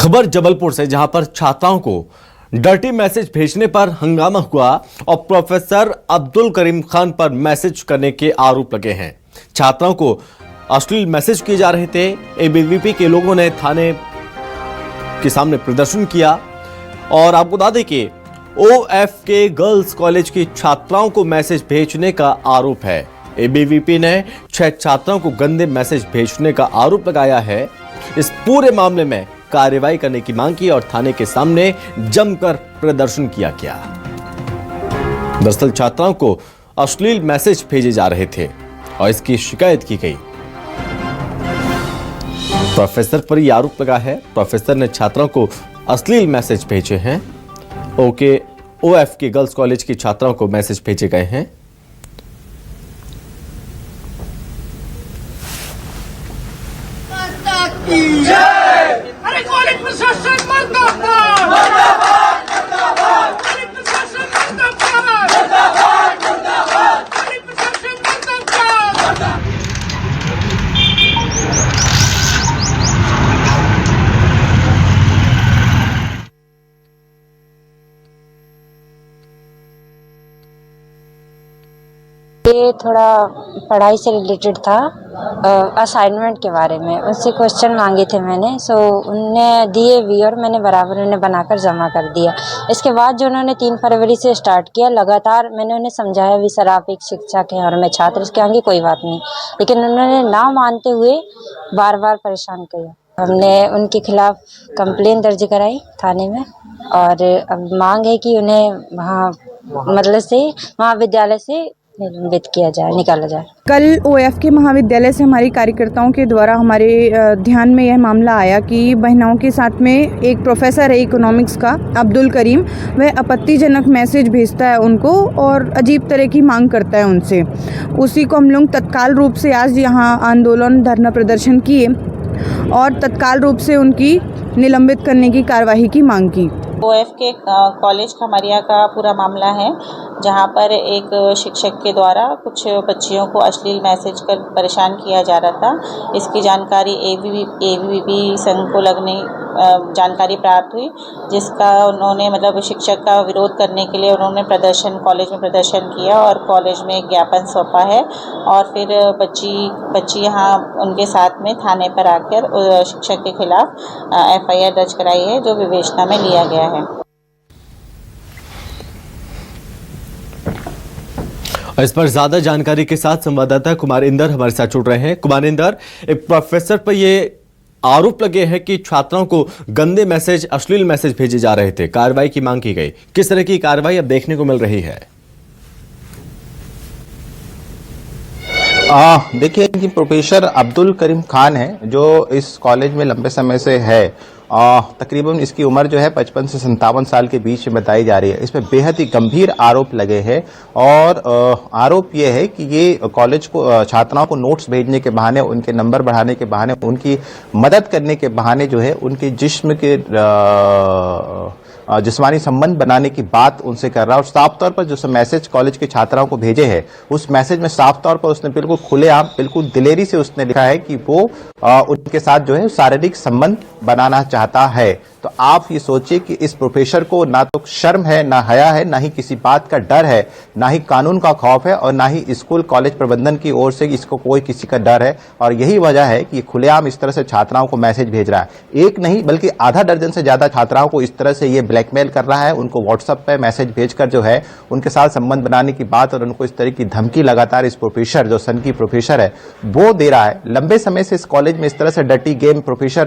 खबर जबलपुर से, जहां पर छात्राओं को डर्टी मैसेज भेजने पर हंगामा हुआ और प्रोफेसर अब्दुल करीम खान पर मैसेज करने के आरोप लगे हैं। छात्राओं को अश्लील मैसेज किए जा रहे थे। एबीवीपी के लोगों ने थाने के सामने प्रदर्शन किया और आपको बता दें कि ओएफके गर्ल्स कॉलेज की छात्राओं को मैसेज भेजने का आरोप है। एबीवीपी ने 6 छात्राओं को गंदे मैसेज भेजने का आरोप लगाया है। इस पूरे मामले में कार्रवाई करने की मांग की और थाने के सामने जमकर प्रदर्शन किया गया। दरअसल छात्राओं को अश्लील मैसेज भेजे जा रहे थे और इसकी शिकायत की गई। प्रोफेसर पर यह आरोप लगा है, प्रोफेसर ने छात्राओं को अश्लील मैसेज भेजे हैं। ओएफके गर्ल्स कॉलेज की छात्राओं को मैसेज भेजे गए हैं। अरे कॉलेज प्रशासन मुर्दाबाद, मुर्दाबाद, मुर्दाबाद। कॉलेज प्रशासन मुर्दाबाद, मुर्दाबाद, मुर्दाबाद। कॉलेज प्रशासन मुर्दाबाद। ये थोड़ा पढ़ाई से रिलेटेड था, असाइनमेंट के बारे में। उनसे क्वेश्चन मांगे थे मैंने, सो उनने दिए भी और मैंने बराबर उन्हें बनाकर जमा कर दिया। इसके बाद जो उन्होंने 3 फरवरी से स्टार्ट किया, लगातार मैंने उन्हें समझाया भी सर आप एक शिक्षक हैं और मैं छात्र, इसके आगे कोई बात नहीं, लेकिन उन्होंने ना मानते हुए बार बार परेशान किया। हमने उनके खिलाफ कंप्लेन दर्ज कराई थाने में और अब मांग है कि उन्हें वहाँ मतलब से महाविद्यालय से निलंबित किया जाए, निकाला जाए। कल ओएफके महाविद्यालय से हमारी कार्यकर्ताओं के द्वारा हमारे ध्यान में यह मामला आया कि महिलाओं के साथ में एक प्रोफेसर है इकोनॉमिक्स का अब्दुल करीम, वह आपत्तिजनक मैसेज भेजता है उनको और अजीब तरह की मांग करता है उनसे। उसी को हम लोग तत्काल रूप से आज यहाँ आंदोलन धरना प्रदर्शन किए और तत्काल रूप से उनकी निलंबित करने की कार्यवाही की मांग की। ओएफके कॉलेज खमरिया का पूरा मामला है, जहां पर एक शिक्षक के द्वारा कुछ बच्चियों को अश्लील मैसेज कर परेशान किया जा रहा था। इसकी जानकारी एबीवीपी संघ को जानकारी प्राप्त हुई, जिसका उन्होंने मतलब शिक्षक का विरोध करने के लिए उन्होंने कॉलेज में प्रदर्शन किया और कॉलेज में एक ज्ञापन सौंपा है और फिर बच्ची यहाँ उनके साथ में थाने पर आकर शिक्षक के खिलाफ एफआईआर दर्ज कराई है, जो विवेचना में लिया गया है। इस पर ज्यादा जानकारी के साथ संवाददाता कुमार इंदर हमारे साथ जुड़ रहे हैं। कुमार इंदर, एक प्रोफेसर पर ये आरोप लगे हैं कि छात्राओं को गंदे मैसेज, अश्लील मैसेज भेजे जा रहे थे, कार्रवाई की मांग की गई। किस तरह की कार्रवाई अब देखने को मिल रही है? देखिए कि प्रोफेसर अब्दुल करीम खान है जो इस कॉलेज में लंबे समय से है। तकरीबन इसकी उम्र जो है 55 से 57 साल के बीच में बताई जा रही है। इसमें बेहद ही गंभीर आरोप लगे हैं और आरोप ये है कि ये कॉलेज को छात्राओं को नोट्स भेजने के बहाने, उनके नंबर बढ़ाने के बहाने, उनकी मदद करने के बहाने जो है उनके जिस्म के जिस्मानी संबंध बनाने की बात उनसे कर रहा है। और साफ तौर पर जो मैसेज कॉलेज के छात्राओं को भेजे हैं, उस मैसेज में साफ तौर पर उसने बिल्कुल खुलेआम, बिल्कुल दिलेरी से उसने लिखा है कि वो उनके साथ जो है शारीरिक संबंध बनाना चाहता है। तो आप ये सोचिए कि इस प्रोफेसर को ना तो शर्म है, ना हया है, ना ही किसी बात का डर है, ना ही कानून का खौफ है और ना ही स्कूल कॉलेज प्रबंधन की ओर से इसको कोई किसी का डर है। और यही वजह है कि खुलेआम इस तरह से छात्राओं को मैसेज भेज रहा है। एक नहीं बल्कि आधा दर्जन से ज्यादा छात्राओं को इस तरह से ये ब्लैकमेल कर रहा है, उनको व्हाट्सएप पे मैसेज भेजकर जो है उनके साथ संबंध बनाने की बात और उनको इस तरह की धमकी लगातार इस प्रोफेसर, जो सन की प्रोफेसर है, वो दे रहा है। लंबे समय से इस कॉलेज में इस तरह से डर्टी गेम प्रोफेसर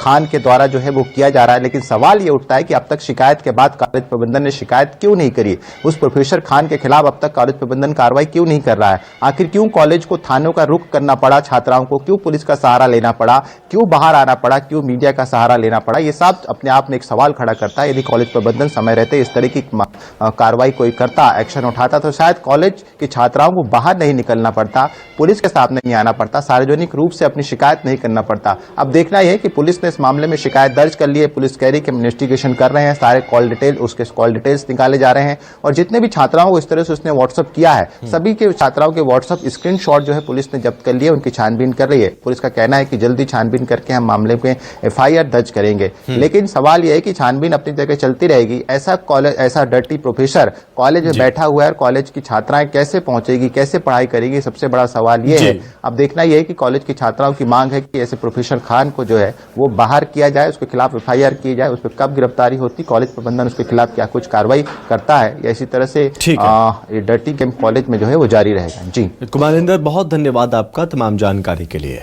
खान के द्वारा जो है वो किया जा रहा है। लेकिन सवाल ये उठता है कि अब तक शिकायत के बाद कॉलेज प्रबंधन ने शिकायत क्यों नहीं करी? उस प्रोफेसर खान के खिलाफ अब तक कॉलेज प्रबंधन कार्रवाई क्यों नहीं कर रहा है? आखिर क्यों कॉलेज को थानों का रुख करना पड़ा छात्राओं को? क्यों पुलिस का सहारा लेना पड़ा? क्यों बाहर आना पड़ा? क्यों मीडिया का सहारा लेना पड़ा? ये सब अपने आप में एक सवाल खड़ा करता है। यदि कॉलेज प्रबंधन समय रहते इस तरह की कार्रवाई कोई करता, एक्शन उठाता, तो शायद कॉलेज की छात्राओं को बाहर नहीं निकलना पड़ता, पुलिस के सामने नहीं आना पड़ता, सार्वजनिक रूप से अपनी शिकायत नहीं करना पड़ता। अब देखना यह है कि पुलिस ने इस मामले में शिकायत दर्ज दर्ज कर लिए। पुलिस कह रही है कि हम इन्वेस्टिगेशन कर रहे हैं, सारे कॉल डिटेल्स निकाले जा रहे हैं और जितने भी छात्राओं को इस तरह से उसने व्हाट्सअप किया है, सभी के छात्राओं के व्हाट्सअप स्क्रीनशॉट जो है पुलिस ने जब्त कर लिए, उनकी छानबीन कर रही है। पुलिस का कहना है कि जल्दी छानबीन करके हम मामले में FIR दर्ज करेंगे। लेकिन सवाल यह है कि छानबीन अपनी जगह चलती रहेगी, ऐसा डर्टी प्रोफेसर कॉलेज में बैठा हुआ है और कॉलेज की छात्राएं कैसे पहुंचेगी, कैसे पढ़ाई करेगी, सबसे बड़ा सवाल यह है। अब देखना यह है कि कॉलेज की छात्राओं की मांग है कि ऐसे प्रोफेसर खान को जो है वो बाहर किया जाए, उसके खिलाफ FIR की जाए, उस पर कब गिरफ्तारी होती, कॉलेज प्रबंधन उसके खिलाफ क्या कुछ कार्रवाई करता है, या इसी तरह से ये डर्टी गेम कॉलेज में जो है वो जारी रहेगा। जी कुमारिंदर, बहुत धन्यवाद आपका तमाम जानकारी के लिए।